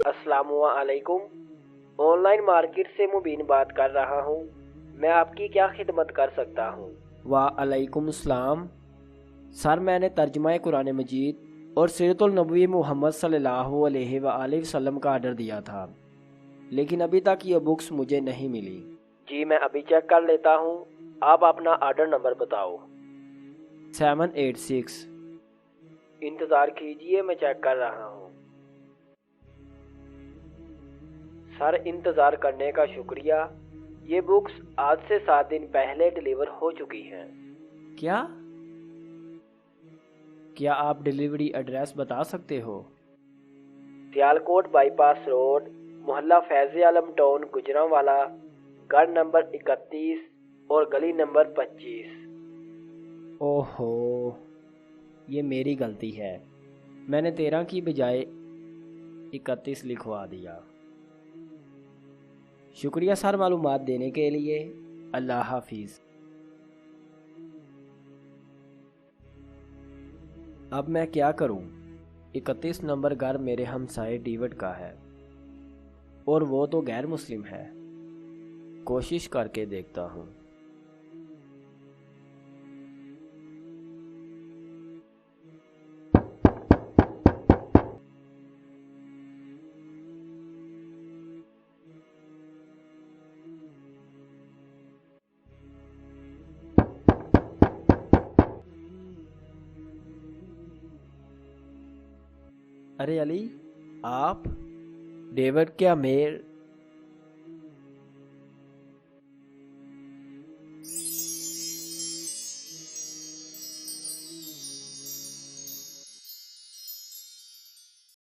अस्सलामुअलैकुम। Online market से मुबीन बात कर रहा हूँ। मैं आपकी क्या खिदमत कर सकता हूँ? वालेकुम सलाम। सर, मैंने तर्जुमा कुरान मजीद और सीरतुल नबवी मोहम्मद सल्लल्लाहु अलैहि वसल्लम का आर्डर दिया था, लेकिन अभी तक ये बुक्स मुझे नहीं मिली। जी मैं अभी चेक कर लेता हूँ। आप अपना आर्डर नंबर बताओ। 786। इंतज़ार कीजिए, मैं चेक कर रहा हूँ। सर, इंतज़ार करने का शुक्रिया। ये बुक्स आज से 7 दिन पहले डिलीवर हो चुकी हैं। क्या क्या आप डिलीवरी एड्रेस बता सकते हो? सियालकोट बाईपास रोड, मोहल्ला फैज़ आलम टाउन, गुजरांवाला, घर नंबर 31 और गली नंबर 25। ओहो, ये मेरी गलती है। मैंने 13 की बजाय 31 लिखवा दिया। शुक्रिया सर मालूमात देने के लिए। अल्लाह हाफिज़। अब मैं क्या करूं? 31 नंबर घर मेरे हमसाए डेविड का है और वो तो गैर मुस्लिम है। कोशिश करके देखता हूं। अरे अली, आप? डेविड, क्या मेल